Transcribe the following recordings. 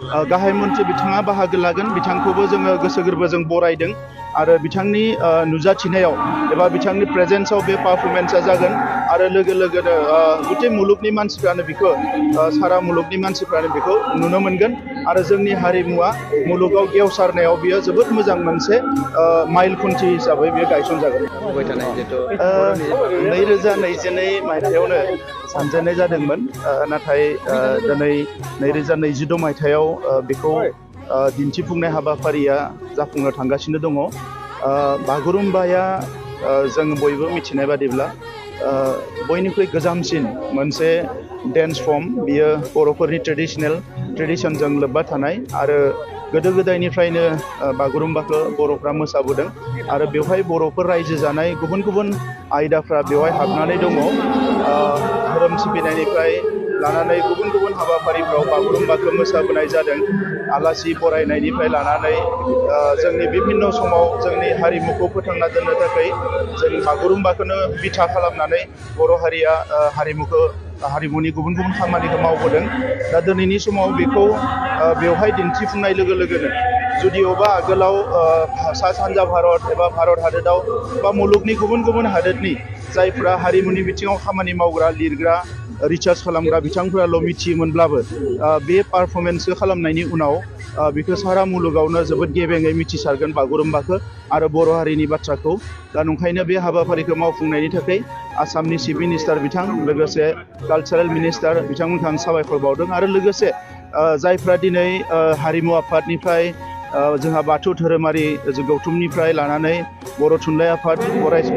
गाहाय मन्थ्रि बिथाङा बाहागो लागोन। बिथांखौबो जोङो गोसो गोरबोजों बरायदों आरो बिथांनि नुजाथिनायाव एबा बिथांनि प्रेजेन्सआव बे पारफरमेन्सआ जागोन आरो लोगो लोगोनो गुटे मुलुगनि मानसिफ्रानो बिखौ सारा मुलुगनि मानसिफ्रानो बिखौ नुनो मोनगोन आरो जोंनि हारिमुवा मुलुगाव गेवसारनायाव बियो जोबोद मोजां मोनसे माइल खुन्थि हिसाबै बियो गायसनजागोन। 2022 मायथाइयावनो सानजेननाय जादोंमोन, नाथाय दिनै 2022 मायथाइयाव बेखौ दिन्थिफुंनाय हाबाफारिया जाफुंनो थांगासिनो दङ। बागुरुम्बाया जों बयबो मिथिनाय बादिब्ला बयनिख्रुइ गोजामसिन मोनसे डेन्स फर्म। बियो बर'फोरनि ट्रेडिशनजों लोब्बा थानाय आरो गोदो गोदायनिफ्रायनो बागुरुम्बाखौ बर'फ्रा मोसाबोदों आरो बेवहाय बर'फोर रायजो जानाय गुबुन गुबुन आयदाफ्रा बेवहाय हाबनानै दङ। धोरोम सिबिनायनिफ्राय लानानै गुबुन गुबुन हाबाफारिफ्राव बागुरुम्बाखौ मोसाबोनाय जादों। आलासि बरायनायनिफ्राय लानानै जोंनि बिभिन्न समाव जोंनि हारिमुखौ फोथांना दोननो थाखाय जों बागुरुम्बाखौनो बिथा खालामनानै बर' हारिया हारिमुनि गुबुन गुबुन खामानिखौ मावबोदों। दा दिनैनि समाव बेखौ बेवहाय दिन्थिफुंनाय लोगो लोगोनो जुदिअबा आगोलाव सा सानजा भारत एबा भारत हादोराव बा मुलुगनि गुबुन गुबुन हादोरनि जायफ्रा हारिमुनि बिथिङाव खामानि मावग्रा लिरग्रा रिसार्च खालामग्रा बिथांफोराल' मिथियोमोनब्लाबो बे पारफरमेन्सखौ खालामनायनि उनाव बेखौ सारा मुलुगावनो जोबोद गेबेङै मिथिसारगोन बागुरुम्बाखौ आरो बर' हारिनि बाथ्राखौ। दा नंखायनो बे हाबाफारिखौ मावफुंनायनि थाखाय आसामनि चिफ मिनिस्टार बिथां लोगोसे कालचारेल मिनिस्टार बिथांमोनखौ आं साबायखर बावदों आरो लोगोसे जायफ्रा दिनै हारिमु आफादनिफ्राय जोंहा बाथौ धोरोमारि गौथुमनिफ्राय लानानै बर' थुनलाइ आफाद,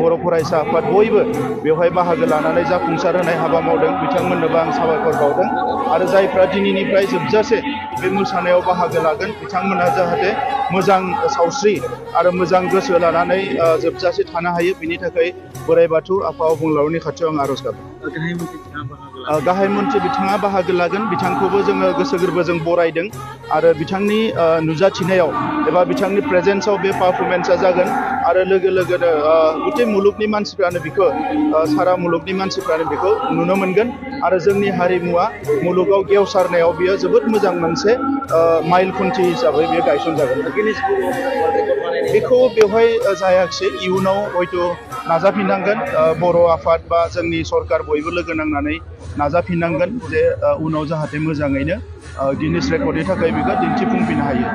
बर' फरायसा आफाद बयबो बेवहाय बाहागो लानानै जाफुंसार होनाय हाबा मावदों। बिथांमोननोबो आं साबायखर बावदों आरो जायफ्रा दिनैनिफ्राय जोबजासे बे मोसानायाव बाहागो लागोन बिथांमोनहा जाहाथे मोजां सावस्रि आरो मोजां गोसो लानानै जोबजासे थानो हायो, बिनि थाखाय बोराइ बाथौ आफा अबंलावरिनि खाथियाव आं आर'ज गाबो। गाहाय मन्थ्रि बिथाङा बाहागो लागोन। बिथांखौबो जोङो गोसो गोरबोजों बरायदों आरो बिथांनि नुजाथिनायाव एबा बिथांनि प्रेजेन्सआव बे पारफरमेन्सआ जागोन आरो लोगो लोगोनो गुटे मुलुगनि मानसिफ्रानो बिखौ सारा मुलुगनि मानसिफ्रानो बिखौ नुनो मोनगोन आरो जोंनि हारिमुवा मुलुगाव गेवसारनायाव बियो जोबोद मोजां मोनसे माइल खुन्थि हिसाबै बियो गायसनजागोन। बेखौ बेवहाय जायाखिसै, इयुनाव हयथ' नाजाफिननांगोन। बर' आफाद बा जोंनि सरकार बयबो लोगो नांनानै नाजाफिननांगोन जे उनाव जाहाथे मोजाङैनो गिनिस रेकर्डनि थाखाय बेखौ दिन्थिफुंफिननो हायो।